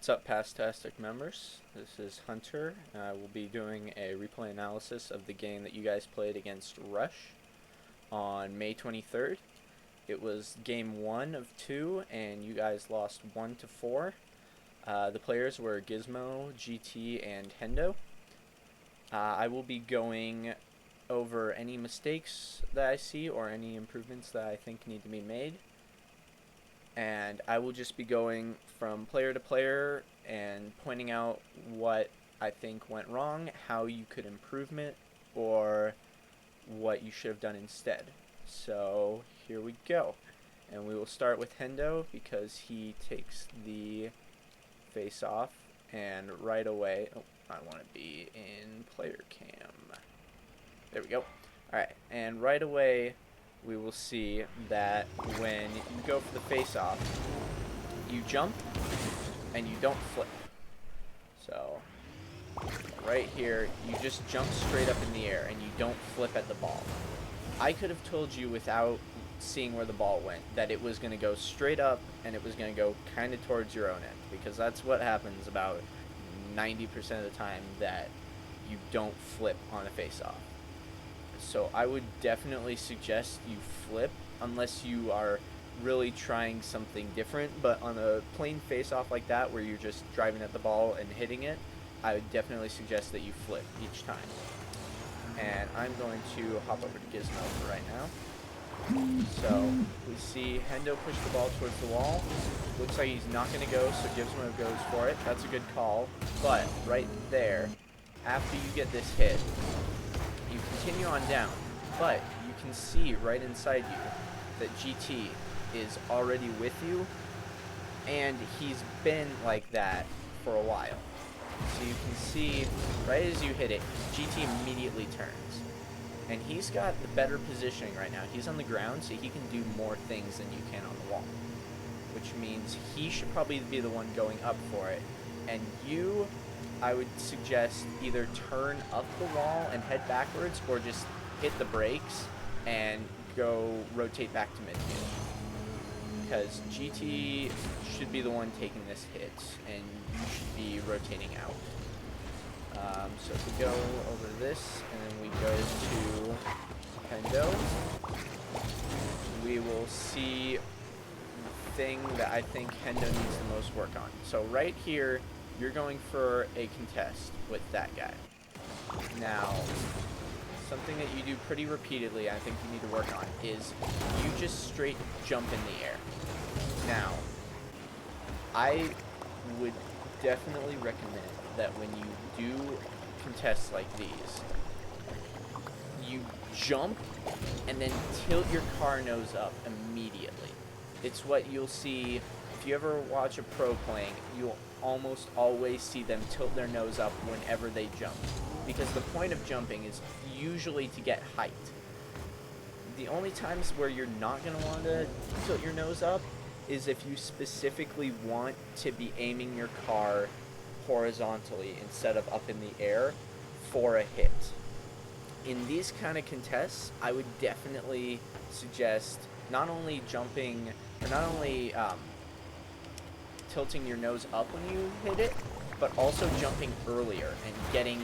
What's up, Passtastic members? This is Hunter. We'll be doing a replay analysis of the game that you guys played against Rush on May 23rd. It was game 1 of 2, and you guys lost 1-4. The players were Gizmo, GT, and Hendo. I will be going over any mistakes that I see or any improvements that I think need to be made. And I will just be going from player to player and pointing out what I think went wrong, how you could improve it, or what you should have done instead. So here we go. And we will start with Hendo because he takes the face off, and right away, I want to be in player cam. There we go. Alright, and right away we will see that when you go for the face-off, you jump and you don't flip. So right here, you just jump straight up in the air and you don't flip at the ball. I could have told you without seeing where the ball went that it was going to go straight up and it was going to go kind of towards your own end, because that's what happens about 90% of the time, that you don't flip on a face-off. So I would definitely suggest you flip unless you are really trying something different. But on a plain face-off like that, where you're just driving at the ball and hitting it, I would definitely suggest that you flip each time. And I'm going to hop over to Gizmo for right now. So we see Hendo push the ball towards the wall. Looks like he's not going to go, so Gizmo goes for it. That's a good call. But right there, after you get this hit, you continue on down, but you can see right inside you that GT is already with you, and he's been like that for a while. So you can see right as you hit it, GT immediately turns, and he's got the better positioning right now. He's on the ground, so he can do more things than you can on the wall, which means he should probably be the one going up for it, and you, I would suggest, either turn up the wall and head backwards, or just hit the brakes and go rotate back to midfield. Because GT should be the one taking this hit, and you should be rotating out. So if we go over this, and then we go to Hendo, we will see the thing that I think Hendo needs the most work on. So right here, you're going for a contest with that guy. Now, something that you do pretty repeatedly, I think you need to work on, is you just straight jump in the air. Now, I would definitely recommend that when you do contests like these, you jump and then tilt your car nose up immediately. It's what you'll see if you ever watch a pro playing. You'll almost always see them tilt their nose up whenever they jump, because the point of jumping is usually to get height. The only times where you're not going to want to tilt your nose up is if you specifically want to be aiming your car horizontally instead of up in the air for a hit. In these kind of contests, I would definitely suggest not only jumping, or not only tilting your nose up when you hit it, but also jumping earlier and getting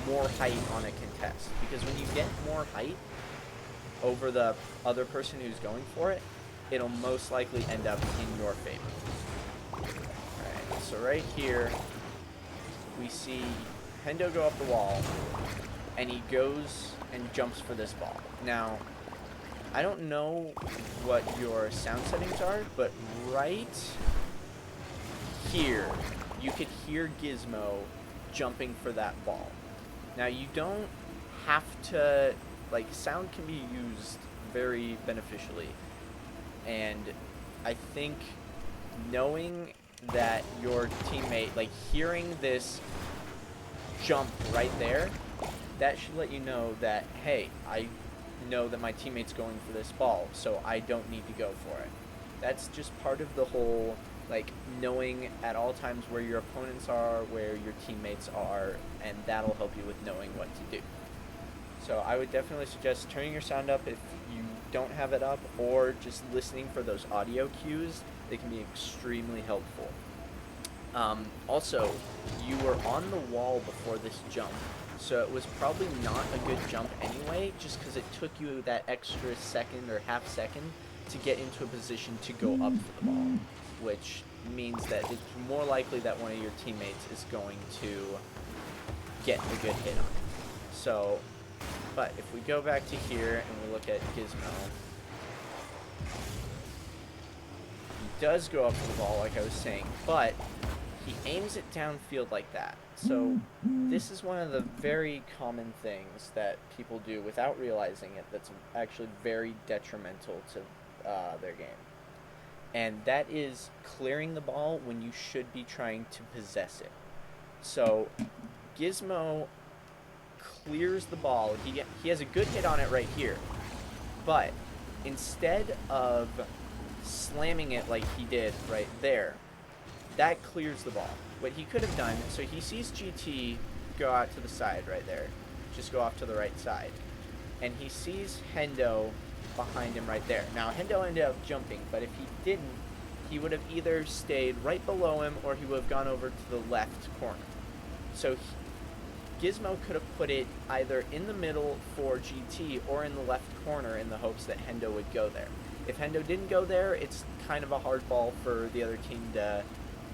more height on a contest. Because when you get more height over the other person who's going for it, it'll most likely end up in your favor. Alright, so right here, we see Hendo go up the wall, and he goes and jumps for this ball. Now, I don't know what your sound settings are, but right here, you could hear Gizmo jumping for that ball. Now, you don't have to, like, sound can be used very beneficially, and I think knowing that your teammate, like, hearing this jump right there, that should let you know that, hey, I know that my teammate's going for this ball, so I don't need to go for it. That's just part of the whole, like, knowing at all times where your opponents are, where your teammates are, and that'll help you with knowing what to do. So I would definitely suggest turning your sound up if you don't have it up, or just listening for those audio cues. They can be extremely helpful. Also, you were on the wall before this jump, so it was probably not a good jump anyway, just because it took you that extra second or half second to get into a position to go up for the ball, which means that it's more likely that one of your teammates is going to get a good hit on it. So, but if we go back to here and we look at Gizmo, he does go up for the ball, like I was saying, but he aims it downfield like that. So this is one of the very common things that people do without realizing it that's actually very detrimental to their game. And that is clearing the ball when you should be trying to possess it. So Gizmo clears the ball. He has a good hit on it right here. But instead of slamming it like he did right there, that clears the ball. What he could have done, so he sees GT go out to the side right there, just go off to the right side, and he sees Hendo behind him right there. Now Hendo ended up jumping, but if he didn't, he would have either stayed right below him or he would have gone over to the left corner. So Gizmo could have put it either in the middle for GT or in the left corner in the hopes that Hendo would go there. If Hendo didn't go there, it's kind of a hard ball for the other team to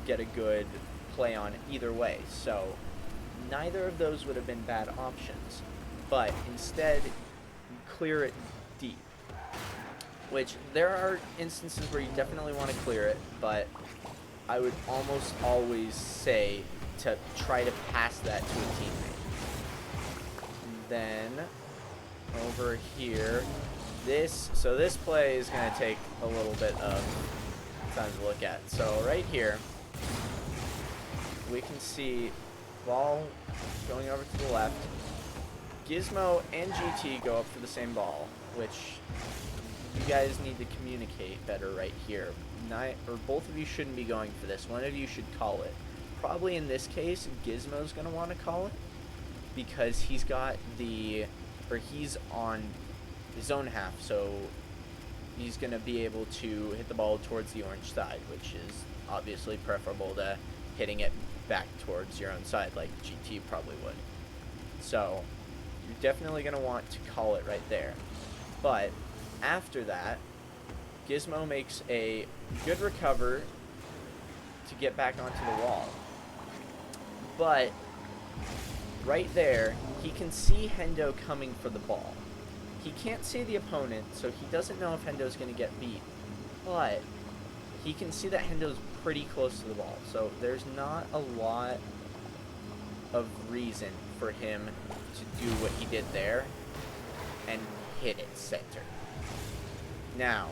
get a good play on either way. So neither of those would have been bad options, but instead you clear it deep, which there are instances where you definitely want to clear it, but I would almost always say to try to pass that to a teammate. And then over here, this play is going to take a little bit of time to look at. So right here we can see ball going over to the left. Gizmo and GT go up for the same ball, which you guys need to communicate better right here. Both of you shouldn't be going for this. One of you should call it. Probably in this case, Gizmo's going to want to call it because he's on his own half, so he's going to be able to hit the ball towards the orange side, which is obviously preferable to hitting it back towards your own side like GT probably would. So you're definitely going to want to call it right there. But after that, Gizmo makes a good recover to get back onto the wall. But right there, he can see Hendo coming for the ball. He can't see the opponent, so he doesn't know if Hendo's going to get beat. But he can see that Hendo's pretty close to the ball, so there's not a lot of reason for him to do what he did there and hit it center. Now,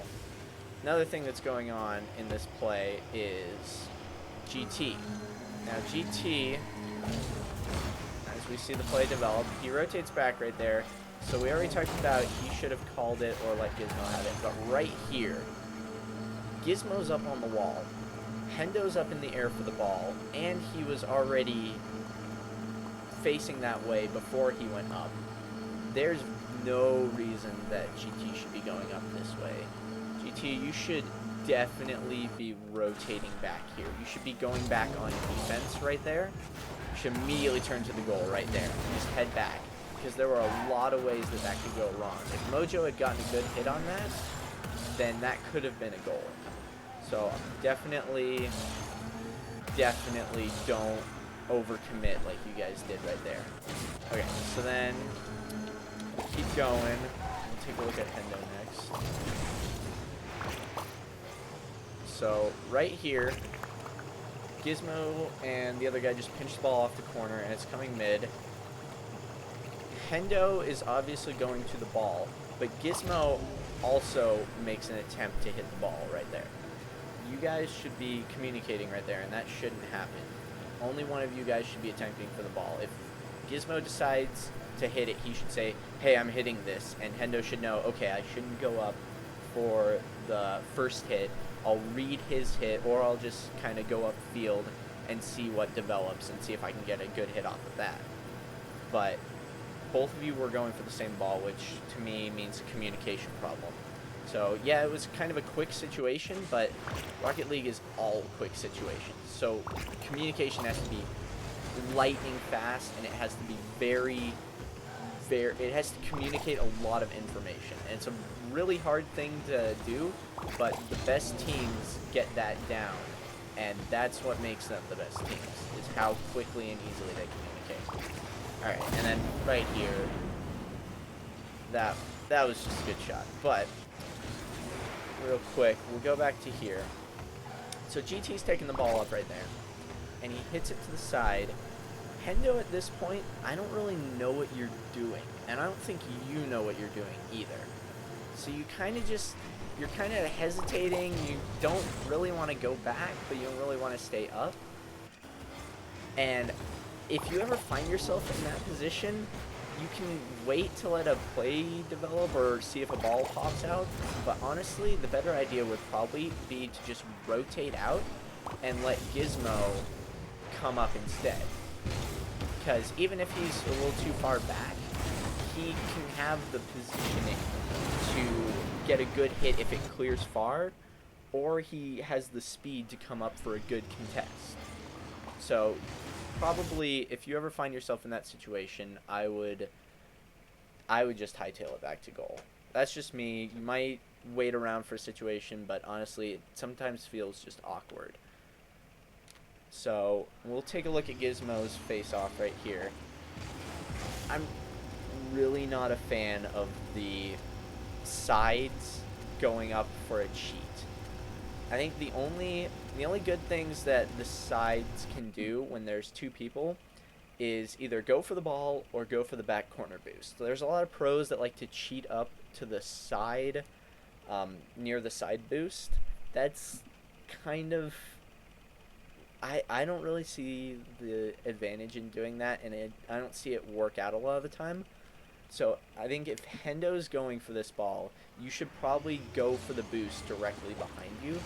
another thing that's going on in this play is GT. Now GT, as we see the play develop, he rotates back right there. So we already talked about he should have called it or let Gizmo have it. But right here, Gizmo's up on the wall. Hendo's up in the air for the ball. And he was already facing that way before he went up. There's no reason that GT should be going up this way. GT, you should definitely be rotating back here. You should be going back on defense right there. You should immediately turn to the goal right there. Just head back. Because there were a lot of ways that could go wrong. If Mojo had gotten a good hit on that, then that could have been a goal. So definitely don't overcommit like you guys did right there. Okay, so then keep going. We'll take a look at Hendo next. So right here, Gizmo and the other guy just pinched the ball off the corner and it's coming mid. Hendo is obviously going to the ball, but Gizmo also makes an attempt to hit the ball right there. You guys should be communicating right there, and that shouldn't happen. Only one of you guys should be attempting for the ball. If Gizmo decides to hit it, he should say, hey, I'm hitting this, and Hendo should know, okay, I shouldn't go up for the first hit. I'll read his hit, or I'll just kind of go upfield and see what develops and see if I can get a good hit off of that. But both of you were going for the same ball, which to me means a communication problem. So yeah, it was kind of a quick situation, but Rocket League is all quick situations. So communication has to be lightning fast, and it has to be it has to communicate a lot of information. And it's a really hard thing to do, but the best teams get that down, and that's what makes them the best teams, is how quickly and easily they communicate. Alright, and then right here, that was just a good shot. But real quick, we'll go back to here. So GT's taking the ball up right there, and he hits it to the side. Hendo, at this point, I don't really know what you're doing, and I don't think you know what you're doing either. So you kind of you're kind of hesitating. You don't really want to go back, but you don't really want to stay up. And if you ever find yourself in that position, you can wait to let a play develop or see if a ball pops out. But honestly, the better idea would probably be to just rotate out and let Gizmo come up instead. Because even if he's a little too far back, he can have the positioning to get a good hit if it clears far, or he has the speed to come up for a good contest. So probably, if you ever find yourself in that situation, I would just hightail it back to goal. That's just me. You might wait around for a situation, but honestly, it sometimes feels just awkward. So we'll take a look at Gizmo's face-off right here. I'm really not a fan of the sides going up for a cheat. I think the only good things that the sides can do when there's two people is either go for the ball or go for the back corner boost. So there's a lot of pros that like to cheat up to the side, near the side boost. That's kind of... I don't really see the advantage in doing that, and I don't see it work out a lot of the time. So I think if Hendo's going for this ball, you should probably go for the boost directly behind you,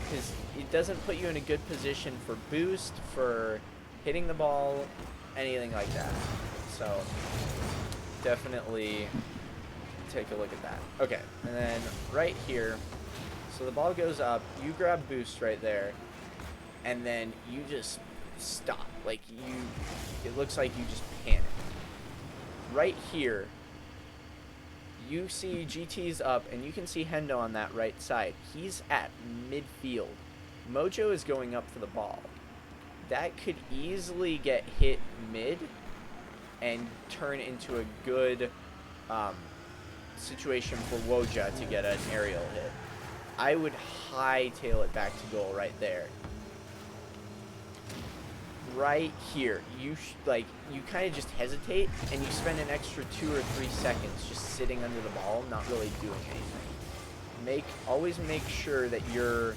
because it doesn't put you in a good position for boost, for hitting the ball, anything like that. So definitely take a look at that. Okay, and then right here, so the ball goes up, you grab boost right there, and then you just stop. Like, it looks like you just panic. Right here, you see GT's up, and you can see Hendo on that right side. He's at midfield. Mojo is going up for the ball. That could easily get hit mid and turn into a good situation for Woja to get an aerial hit. I would hightail it back to goal right there. Right here, you kind of just hesitate, and you spend an extra 2 or 3 seconds just sitting under the ball, not really doing anything. Always make sure that you're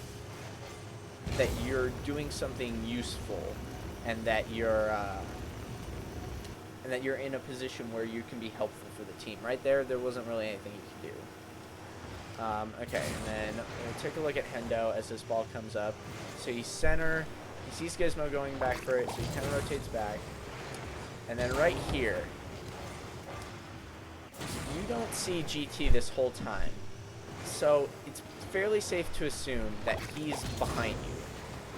doing something useful, and that you're in a position where you can be helpful for the team. Right there wasn't really anything you could do. Okay, and then we'll take a look at Hendo as this ball comes up. So he's center. He sees Gizmo going back for it, so he kind of rotates back. And then right here, you don't see GT this whole time. So it's fairly safe to assume that he's behind you.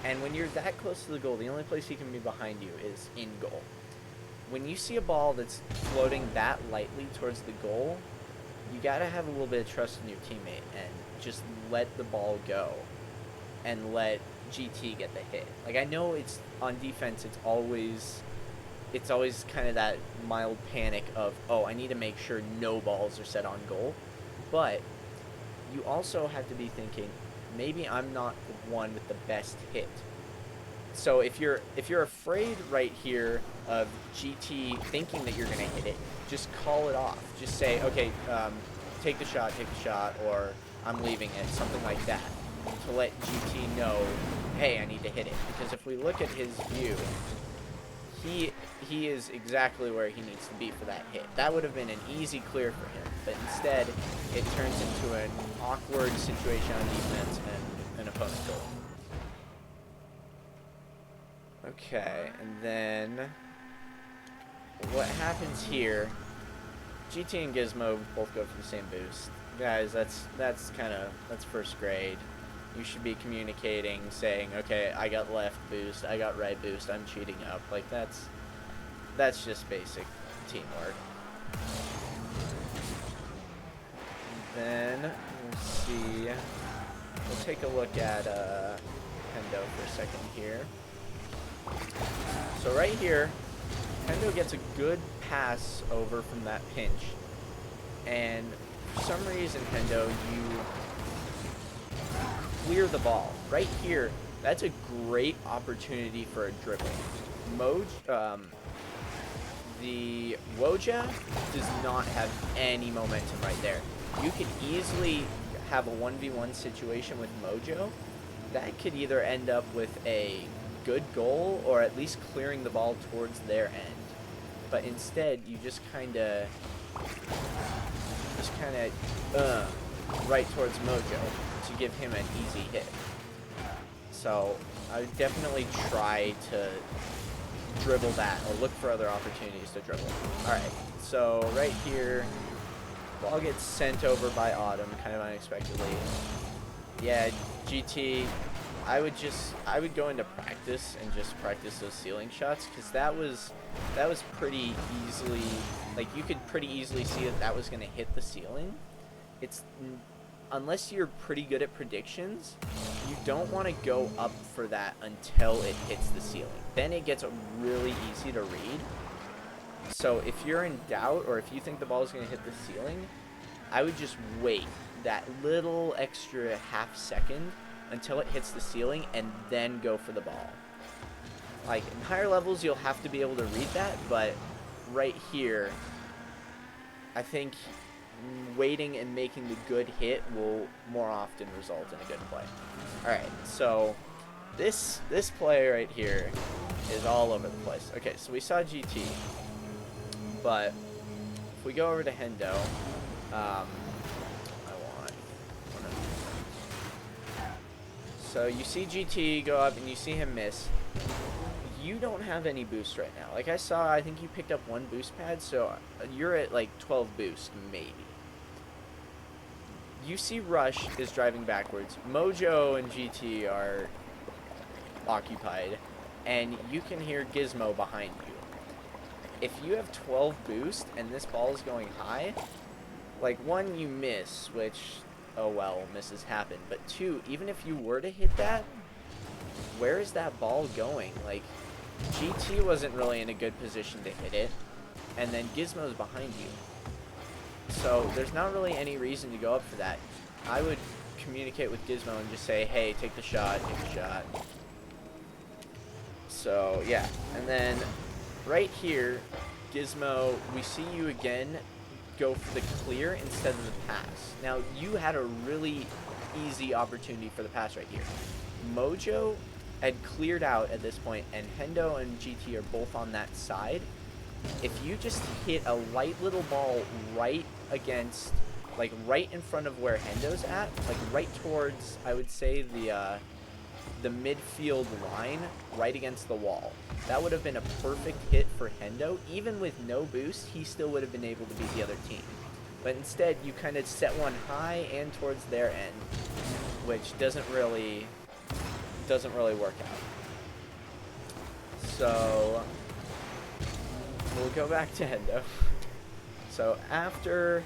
And when you're that close to the goal, the only place he can be behind you is in goal. When you see a ball that's floating that lightly towards the goal, you gotta have a little bit of trust in your teammate and just let the ball go and let GT get the hit. Like, I know it's on defense, it's always kind of that mild panic of, oh, I need to make sure no balls are set on goal. But you also have to be thinking, maybe I'm not the one with the best hit. So if you're afraid right here of GT thinking that you're gonna hit it, just call it off. Just say, okay, take the shot, or I'm leaving it, something like that, to let GT know, hey, I need to hit it. Because if we look at his view, he is exactly where he needs to be for that hit. That would have been an easy clear for him, but instead it turns into an awkward situation on defense and an opponent goal. Okay, and then what happens here GT and Gizmo both go for the same boost. Guys, that's first grade. You should be communicating, saying, okay, I got left boost, I got right boost, I'm cheating up. Like, that's just basic teamwork. Then, let's see, we'll take a look at Hendo for a second here. So right here, Hendo gets a good pass over from that pinch. And for some reason, Hendo, you clear the ball. Right here, that's a great opportunity for a dribble. The Woja does not have any momentum right there. You could easily have a 1v1 situation with Mojo. That could either end up with a good goal or at least clearing the ball towards their end. But instead, you just kind of right towards Mojo to give him an easy hit. So I would definitely try to dribble that or look for other opportunities to dribble. Alright, so right here, ball gets sent over by Autumn kind of unexpectedly. Yeah, GT, I would go into practice and just practice those ceiling shots, because that was pretty easily, like, you could pretty easily see that was going to hit the ceiling. It's, unless you're pretty good at predictions, you don't want to go up for that until it hits the ceiling. Then it gets really easy to read. So if you're in doubt, or if you think the ball is going to hit the ceiling, I would just wait that little extra half second until it hits the ceiling and then go for the ball. Like, in higher levels, you'll have to be able to read that, but right here, I think waiting and making the good hit will more often result in a good play. Alright, so this play right here is all over the place. Okay, so we saw GT, but if we go over to Hendo, so you see GT go up and you see him miss. You don't have any boost right now. Like I saw, I think you picked up 1 boost pad, so you're at like 12 boost, maybe. You see Rush is driving backwards. Mojo and GT are occupied, and you can hear Gizmo behind you. If you have 12 boost and this ball is going high, like, 1, you miss, which, oh well, misses happen. But 2, even if you were to hit that, where is that ball going? Like, GT wasn't really in a good position to hit it, and then Gizmo's behind you. So there's not really any reason to go up for that. I would communicate with Gizmo and just say, hey, take the shot, take the shot. So, yeah. And then right here, Gizmo, we see you again go for the clear instead of the pass. Now, you had a really easy opportunity for the pass right here. Mojo had cleared out at this point, and Hendo and GT are both on that side. If you just hit a light little ball right against, like, right in front of where Hendo's at, like right towards, I would say, the midfield line, right against the wall, that would have been a perfect hit for Hendo. Even with no boost, he still would have been able to beat the other team. But instead, you kind of set one high and towards their end, which doesn't really work out. So we'll go back to Hendo. So after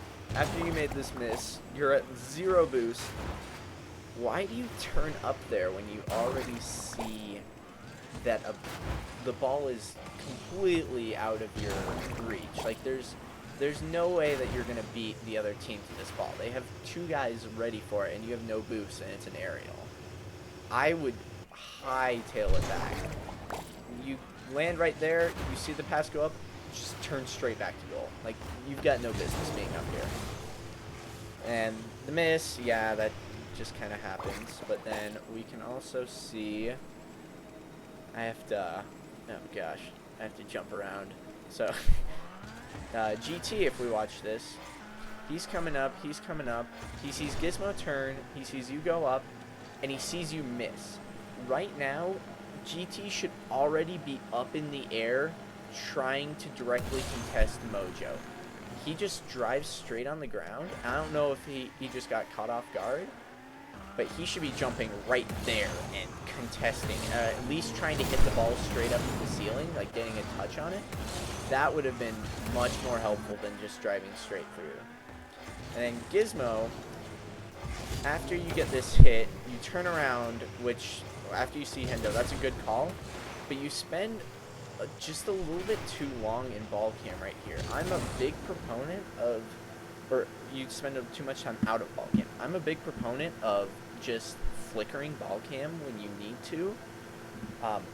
you made this miss, you're at 0 boost. Why do you turn up there when you already see that the ball is completely out of your reach? Like, there's no way that you're going to beat the other team to this ball. They have 2 guys ready for it, and you have no boost, and it's an aerial. I would hightail it back. You land right there, you see the pass go up, just turn straight back to goal. Like, you've got no business being up here. And the miss, yeah, that just kind of happens. But then we can also see, I have to, oh gosh, I have to jump around. So, GT, if we watch this, he's coming up, he sees Gizmo turn, he sees you go up, and he sees you miss. Right now, GT should already be up in the air trying to directly contest Mojo. he just drives straight on the ground. I don't know if he just got caught off guard, but he should be jumping right there and contesting, at least trying to hit the ball straight up to the ceiling, like getting a touch on it. That would have been much more helpful than just driving straight through. And then Gizmo, after you get this hit, you turn around, which after you see Hendo, that's a good call, but you spend just a little bit too long in ball cam right here. I'm a big proponent of, or you spend too much time out of ball cam. I'm a big proponent of just flickering ball cam when you need to,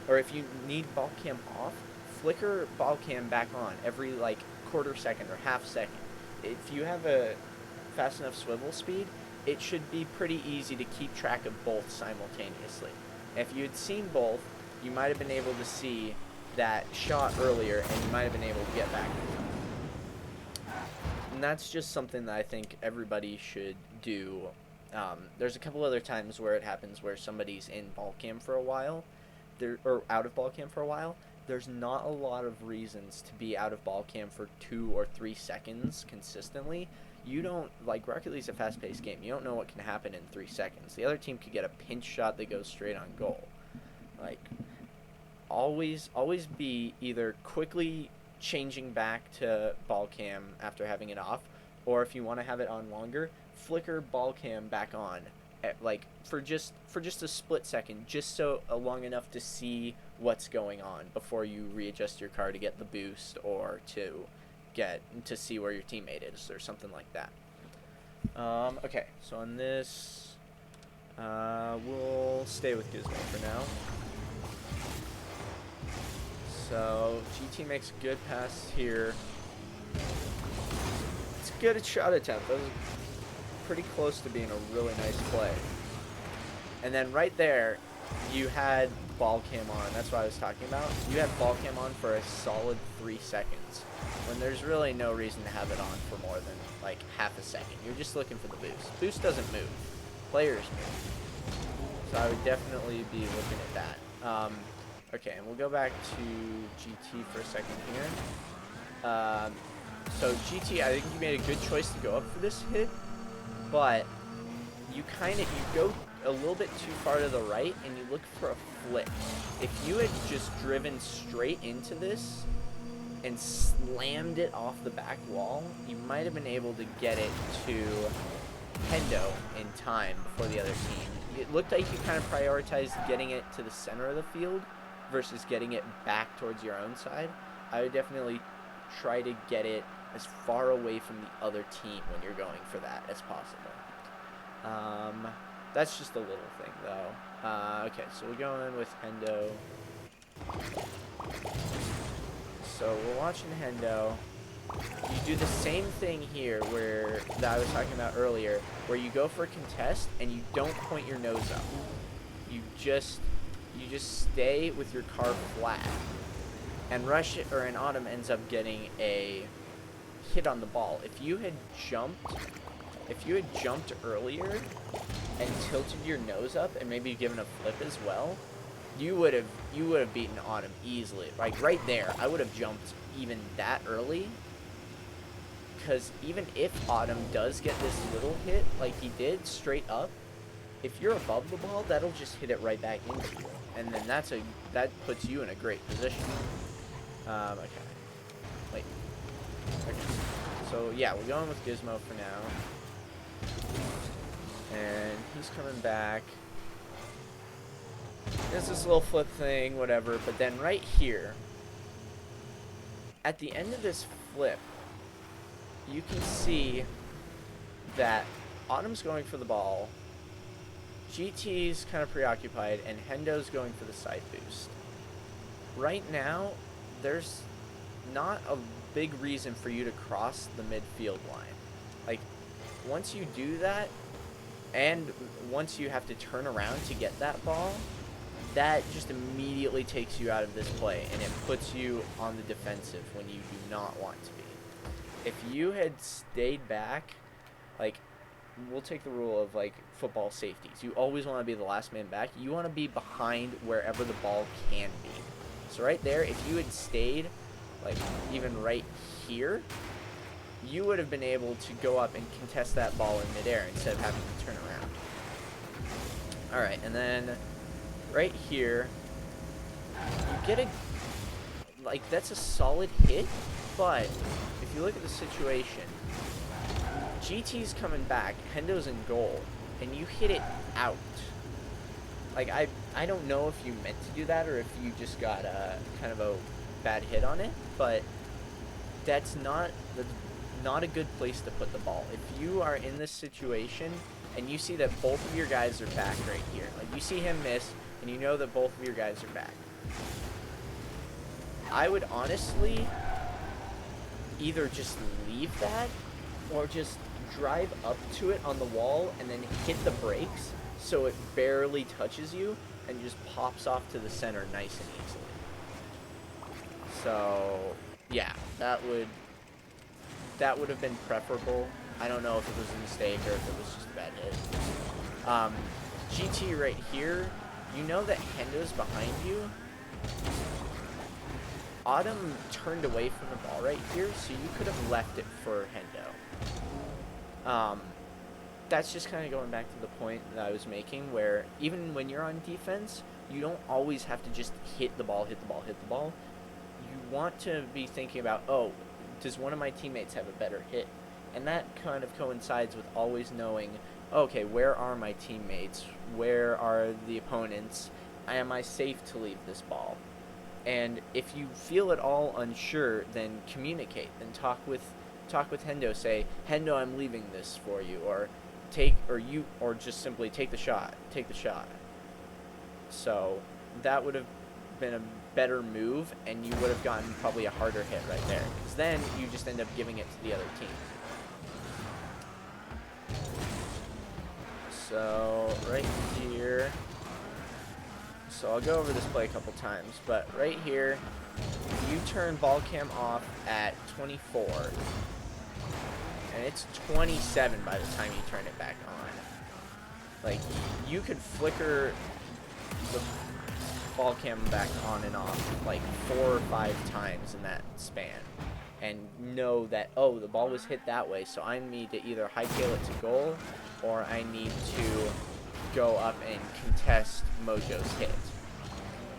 or if you need ball cam off, flicker ball cam back on every like quarter second or half second. If you have a fast enough swivel speed, it should be pretty easy to keep track of both simultaneously. If you had seen both, you might have been able to see that shot earlier, and you might have been able to get back in time. And that's just something that I think everybody should do. There's a couple other times where it happens where somebody's in ball cam for a while, or out of ball cam for a while. There's not a lot of reasons to be out of ball cam for 2 or 3 seconds consistently. You don't, like, Rocket League's a fast-paced game. You don't know what can happen in 3 seconds. The other team could get a pinch shot that goes straight on goal. Like, always be either quickly changing back to ball cam after having it off, or if you want to have it on longer, flicker ball cam back on, like for just a split second, just so long enough to see what's going on before you readjust your car to get the boost, or to see where your teammate is or something like that. Okay, so on this, we'll stay with Gizmo for now. So GT makes a good pass here. It's a good shot attempt. That was pretty close to being a really nice play. And then right there, you had ball cam on. That's what I was talking about. You had ball cam on for a solid 3 seconds, when there's really no reason to have it on for more than like half a second. You're just looking for the boost. Boost doesn't move. Players move. So I would definitely be looking at that. Okay, and we'll go back to GT for a second here. So GT, I think you made a good choice to go up for this hit, but you go a little bit too far to the right, and you look for a flip. If you had just driven straight into this and slammed it off the back wall, you might have been able to get it to Hendo in time before the other team. It looked like you kind of prioritized getting it to the center of the field versus getting it back towards your own side. I would definitely try to get it as far away from the other team when you're going for that as possible. That's just a little thing, though. Okay, so we're going with Hendo. So we're watching Hendo. You do the same thing here that I was talking about earlier, where you go for a contest and you don't point your nose up. You just stay with your car flat. And Autumn ends up getting a hit on the ball. If you had jumped earlier and tilted your nose up and maybe given a flip as well, you would have beaten Autumn easily. Like right there, I would have jumped even that early, because even if Autumn does get this little hit like he did straight up, if you're above the ball, that'll just hit it right back into you, and then that puts you in a great position. Okay. Wait. Okay. So yeah, we're going with Gizmo for now. And he's coming back. There's this little flip thing, whatever, but then right here, at the end of this flip, you can see that Autumn's going for the ball, GT's kind of preoccupied, and Hendo's going for the side boost. Right now, there's not a big reason for you to cross the midfield line. Like, once you do that, and once you have to turn around to get that ball, that just immediately takes you out of this play, and it puts you on the defensive when you do not want to be. If you had stayed back, like, we'll take the rule of, like, football safeties. You always want to be the last man back. You want to be behind wherever the ball can be. So right there, if you had stayed, like, even right here, you would have been able to go up and contest that ball in midair instead of having to turn around. Alright, and then right here, you get a, like, that's a solid hit, but if you look at the situation, GT's coming back, Hendo's in goal, and you hit it out. Like, I don't know if you meant to do that or if you just got a kind of a bad hit on it, but that's not a good place to put the ball. If you are in this situation and you see that both of your guys are back right here, like you see him miss and you know that both of your guys are back, I would honestly either just leave that or just drive up to it on the wall and then hit the brakes so it barely touches you and just pops off to the center nice and easily. So yeah, that would have been preferable. I don't know if it was a mistake or if it was just a bad hit. GT right here, you know that Hendo's behind you. Autumn turned away from the ball right here, so you could have left it for Hendo. That's just kind of going back to the point that I was making, where even when you're on defense, you don't always have to just hit the ball. You want to be thinking about, oh, does one of my teammates have a better hit? And that kind of coincides with always knowing, okay, where are my teammates? Where are the opponents? Am I safe to leave this ball? And if you feel at all unsure, then communicate. Then talk with Hendo. Say, Hendo, I'm leaving this for you, or just simply take the shot. So that would have been a better move, and you would have gotten probably a harder hit right there, because then you just end up giving it to the other team. So right here, so I'll go over this play a couple times, but right here, you turn ball cam off at 24, and it's 27 by the time you turn it back on. Like, you could flicker the ball cam back on and off like 4 or 5 times in that span, and know that, oh, the ball was hit that way, so I need to either hightail it to goal, or I need to go up and contest Mojo's hit.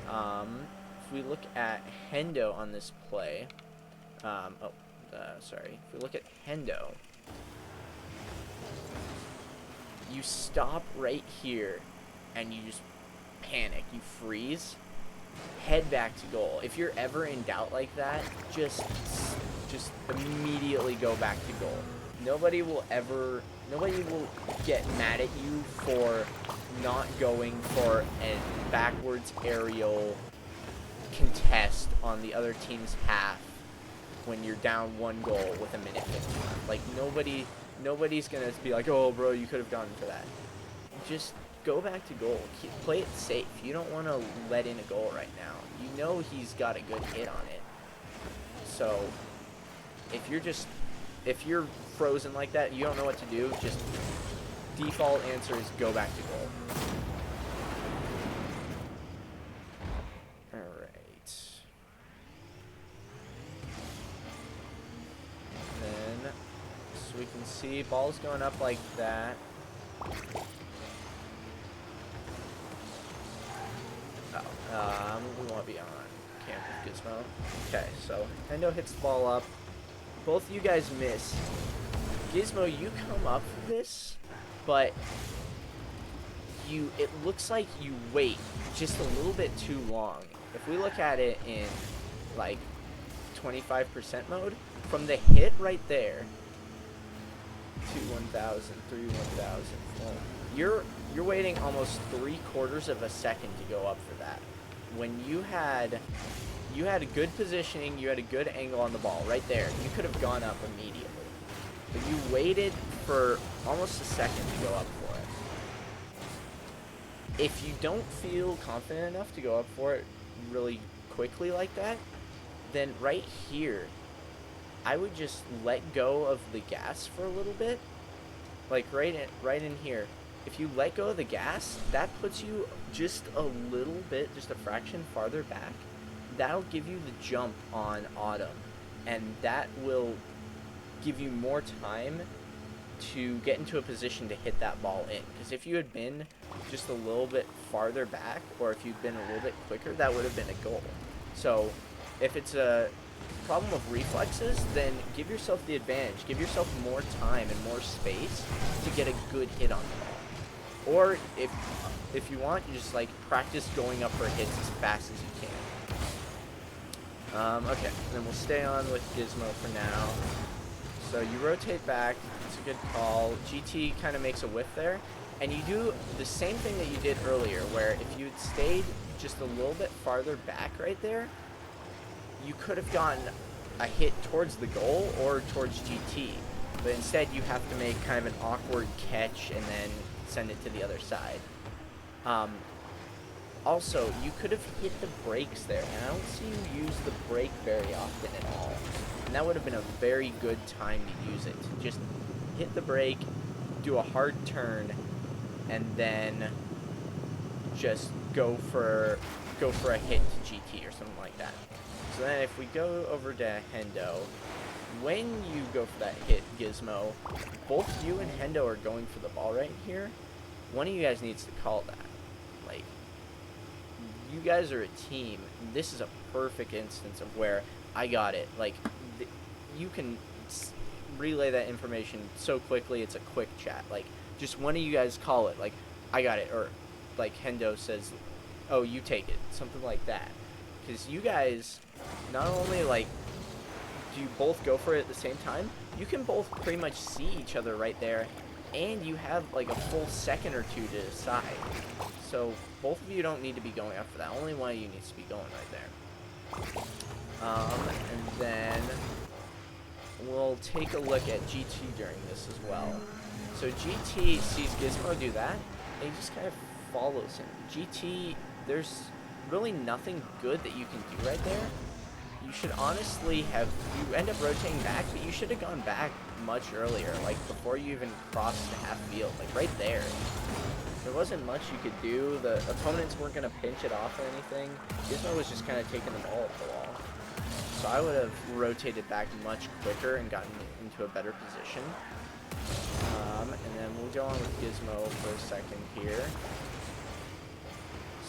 If we look at Hendo on this play, if we look at Hendo, you stop right here, and you just panic, you freeze, head back to goal. If you're ever in doubt like that, just immediately go back to goal. Nobody will get mad at you for not going for a backwards aerial contest on the other team's half when you're down 1 goal with a minute 15. Like, nobody's gonna be like, oh bro, you could have gone for that. Just go back to goal. Play it safe. You don't want to let in a goal right now. You know he's got a good hit on it. So if you're frozen like that, you don't know what to do, just default answer is go back to goal. Alright. Then, so we can see ball's going up like that. We want to be on camp with Gizmo. Okay, so Hendo hits the ball up. Both of you guys miss. Gizmo, you come up for this, but it looks like you wait just a little bit too long. If we look at it in like 25% mode, from the hit right there to 1,000, 3, 1,000, you're waiting almost 3/4 of a second to go up for that. When you had a good positioning, you had a good angle on the ball right there, you could have gone up immediately. But you waited for almost a second to go up for it. If you don't feel confident enough to go up for it really quickly like that, then right here, I would just let go of the gas for a little bit. Like right in here. If you let go of the gas, that puts you just a little bit, just a fraction farther back. That'll give you the jump on Autumn, and that will give you more time to get into a position to hit that ball in. Because if you had been just a little bit farther back, or if you'd been a little bit quicker, that would have been a goal. So if it's a problem of reflexes, then give yourself the advantage. Give yourself more time and more space to get a good hit on the ball. Or if you want, you just like practice going up for hits as fast as you can. Okay, then we'll stay on with Gizmo for now. So you rotate back. It's a good call. GT kind of makes a whiff there. And you do the same thing that you did earlier, where if you had stayed just a little bit farther back right there, you could have gotten a hit towards the goal or towards GT. But instead, you have to make kind of an awkward catch and then send it to the other side. Also, you could have hit the brakes there, and I don't see you use the brake very often at all. And that would have been a very good time to use it. Just hit the brake, do a hard turn, and then just go for a hit to GT or something like that. So then if we go over to Hendo, when you go for that hit, Gizmo, both you and Hendo are going for the ball right here. One of you guys needs to call that. Like, you guys are a team. This is a perfect instance of where I got it. Like, you can relay that information so quickly. It's a quick chat. Like, just one of you guys call it. Like, I got it. Or, like, Hendo says, oh, you take it. Something like that. Because you guys, not only, like, do you both go for it at the same time, you can both pretty much see each other right there, and you have, like, a full second or two to decide. So, both of you don't need to be going after that. Only one of you needs to be going right there. And then we'll take a look at GT during this as well. So GT sees Gizmo do that, and he just kind of follows him. GT, there's really nothing good that you can do right there. You should honestly have, you end up rotating back, but you should have gone back much earlier, like before you even crossed the half field, like right there. There wasn't much you could do. The opponents weren't going to pinch it off or anything. Gizmo was just kind of taking the ball up the wall. So I would have rotated back much quicker and gotten into a better position. And then we'll go on with Gizmo for a second here.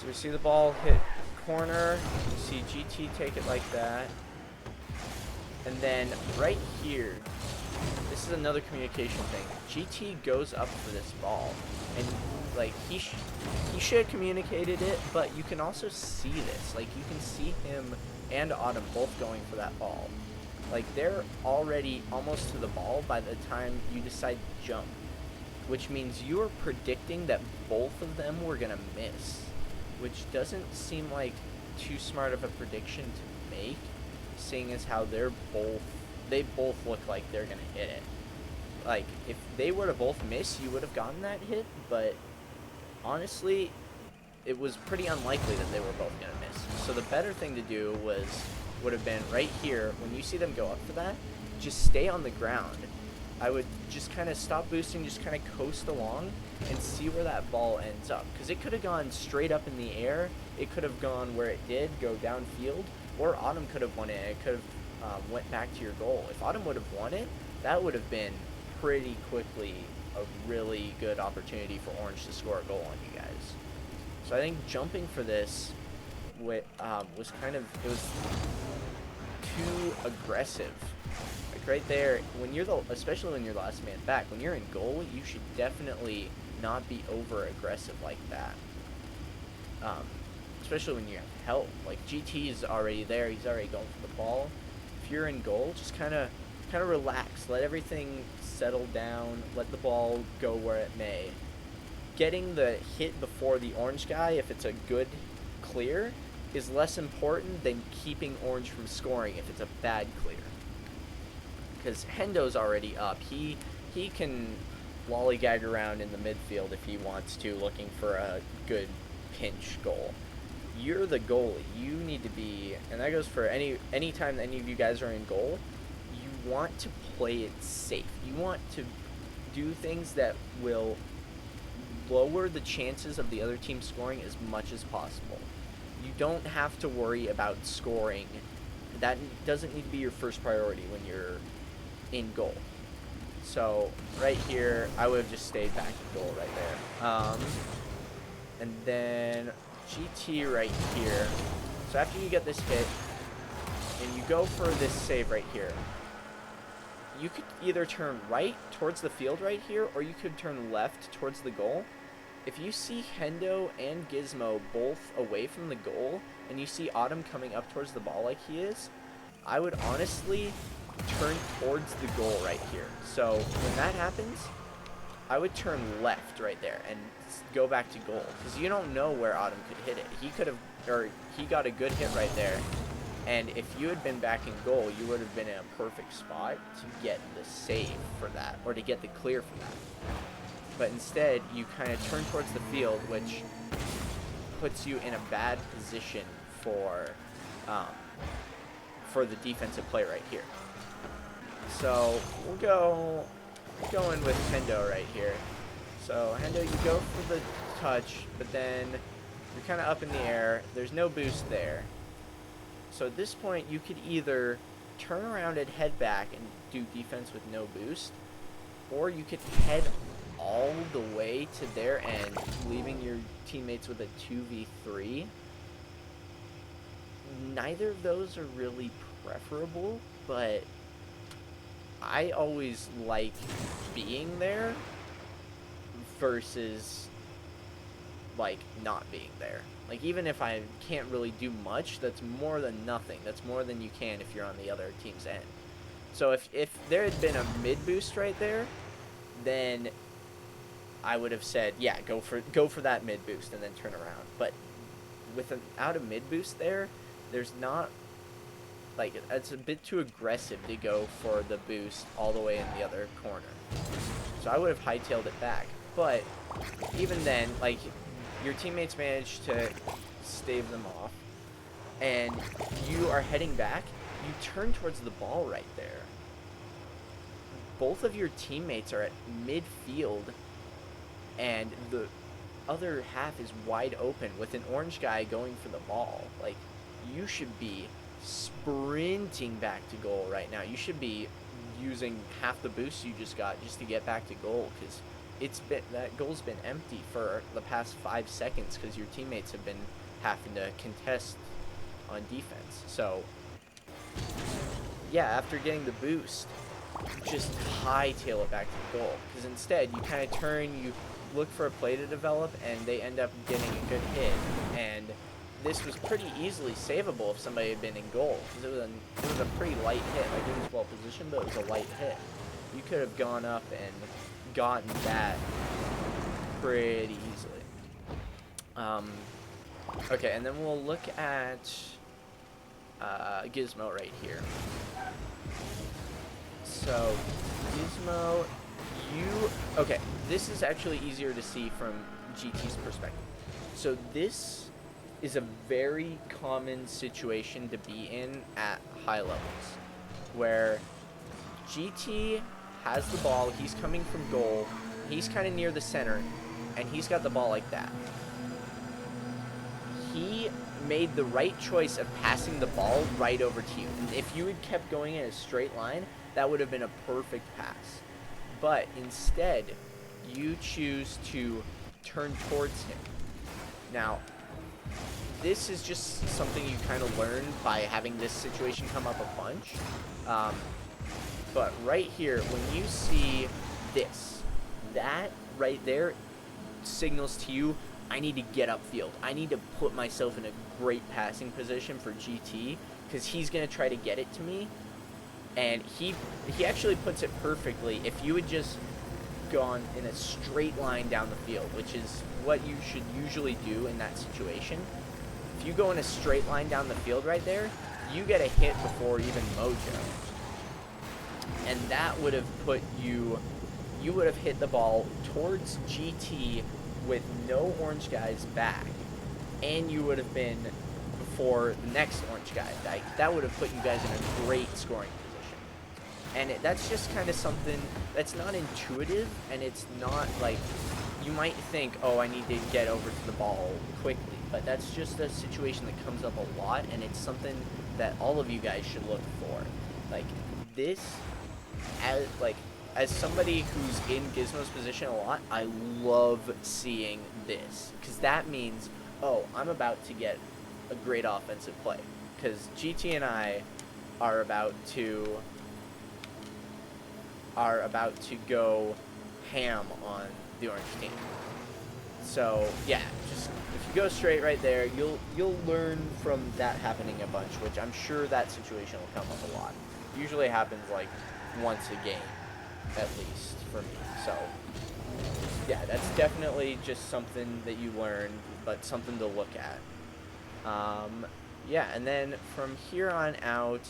So we see the ball hit corner. You see GT take it like that. And then right here, this is another communication thing. GT goes up for this ball. And like he should have communicated it, but you can also see this. Like you can see him and Autumn both going for that ball. Like they're already almost to the ball by the time you decide to jump, which means you're predicting that both of them were gonna miss, which doesn't seem like too smart of a prediction to make, seeing as how they both look like they're gonna hit it. Like if they were to both miss, you would have gotten that hit, but honestly, it was pretty unlikely that they were both gonna miss. So the better thing to do would have been right here, when you see them go up for that, just stay on the ground. I would just kind of stop boosting, just kind of coast along and see where that ball ends up. Because it could have gone straight up in the air, it could have gone where it did, go downfield, or Autumn could have won it. It could have went back to your goal. If Autumn would have won it, that would have been pretty quickly a really good opportunity for Orange to score a goal on you guys. So I think jumping for this was kind of, it was too aggressive. Like right there, when you're especially when you're last man back, when you're in goal, you should definitely not be over aggressive like that. Especially when you have help. Like GT is already there, he's already going for the ball. If you're in goal, just kind of relax, let everything settle down, let the ball go where it may. Getting the hit before the orange guy, if it's a good clear, is less important than keeping Orange from scoring if it's a bad clear. Because Hendo's already up. He can lollygag around in the midfield if he wants to, looking for a good pinch goal. You're the goalie. You need to be, and that goes for any time any of you guys are in goal, you want to play it safe. You want to do things that will lower the chances of the other team scoring as much as possible. You don't have to worry about scoring. That doesn't need to be your first priority when you're in goal. So right here, I would have just stayed back in goal right there. And then GT right here. So after you get this hit, and you go for this save right here, you could either turn right towards the field right here, or you could turn left towards the goal. If you see Hendo and Gizmo both away from the goal, and you see Autumn coming up towards the ball like he is, I would honestly turn towards the goal right here. So when that happens, I would turn left right there and go back to goal, because you don't know where Autumn could hit it. He could have, or he got a good hit right there, and if you had been back in goal, you would have been in a perfect spot to get the save for that, or to get the clear for that. But instead, you kind of turn towards the field, which puts you in a bad position for the defensive play right here. So we'll go in with Hendo right here. So Hendo, you go for the touch, but then you're kind of up in the air. There's no boost there. So at this point, you could either turn around and head back and do defense with no boost, or you could head all the way to their end, leaving your teammates with a 2v3. Neither of those are really preferable, but I always like being there versus like not being there. Like, even if I can't really do much, that's more than nothing. That's more than you can if you're on the other team's end. So if there had been a mid boost right there, then I would have said, yeah, go for that mid boost and then turn around. But without a mid boost there, there's not, like, it's a bit too aggressive to go for the boost all the way in the other corner. So I would have hightailed it back. But even then, like, your teammates managed to stave them off, and you are heading back, you turn towards the ball right there. Both of your teammates are at midfield, and the other half is wide open with an orange guy going for the ball. Like, you should be sprinting back to goal right now. You should be using half the boost you just got just to get back to goal, because that goal's been empty for the past 5 seconds because your teammates have been having to contest on defense. So yeah, after getting the boost, just hightail it back to the goal, because instead you kind of turn, you look for a play to develop, and they end up getting a good hit. And this was pretty easily savable if somebody had been in goal, because it was a pretty light hit. Like, it was well positioned, but it was a light hit. You could have gone up and gotten that pretty easily. Okay, and then we'll look at Gizmo right here. So Gizmo, okay, this is actually easier to see from GT's perspective. So this is a very common situation to be in at high levels, where GT has the ball, he's coming from goal, he's kind of near the center, and he's got the ball like that. He made the right choice of passing the ball right over to you. And if you had kept going in a straight line, that would have been a perfect pass. But instead, you choose to turn towards him. Now, this is just something you kind of learn by having this situation come up a bunch. But right here, when you see this, that right there signals to you, I need to get upfield. I need to put myself in a great passing position for GT, because he's going to try to get it to me. And he actually puts it perfectly. If you had just gone in a straight line down the field, which is what you should usually do in that situation, if you go in a straight line down the field right there, you get a hit before even Mojo. And that would have put you would have hit the ball towards GT with no orange guys back, and you would have been before the next orange guy. Like, that would have put you guys in a great scoring position. And that's just kind of something that's not intuitive, and it's not like, you might think, oh, I need to get over to the ball quickly, but that's just a situation that comes up a lot, and it's something that all of you guys should look for. Like, this as somebody who's in Gizmo's position a lot, I love seeing this, because that means, oh, I'm about to get a great offensive play, because GT and I are about to go ham on the orange team. So yeah, just if you go straight right there, you'll learn from that happening a bunch, which I'm sure that situation will come up a lot. It usually happens like once a game, at least for me. So yeah, that's definitely just something that you learn, but something to look at. Yeah, and then from here on out,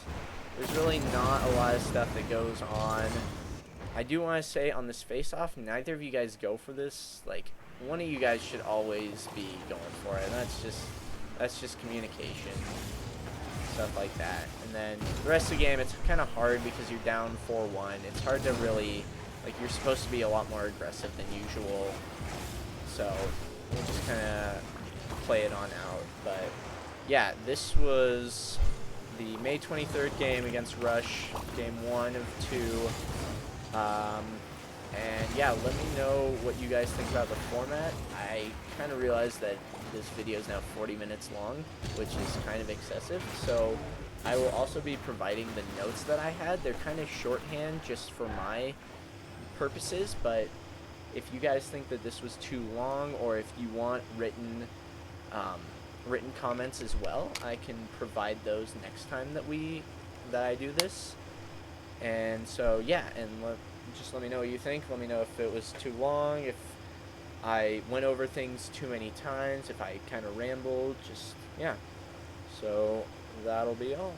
there's really not a lot of stuff that goes on. I do want to say on this face-off, neither of you guys go for this. Like, one of you guys should always be going for it. And that's just communication, stuff like that. And then the rest of the game, it's kind of hard because you're down 4-1. It's hard to really, like, you're supposed to be a lot more aggressive than usual. So we'll just kind of play it on out. But yeah, this was the May 23rd game against Rush, game 1 of 2. And yeah, let me know what you guys think about the format. I kind of realized that this video is now 40 minutes long, which is kind of excessive. So I will also be providing the notes that I had. They're kind of shorthand just for my purposes, but if you guys think that this was too long, or if you want written comments as well, I can provide those next time that I do this. And so yeah, and just let me know what you think. Let me know if it was too long, if I went over things too many times, if I kind of rambled. Just yeah. So that'll be all.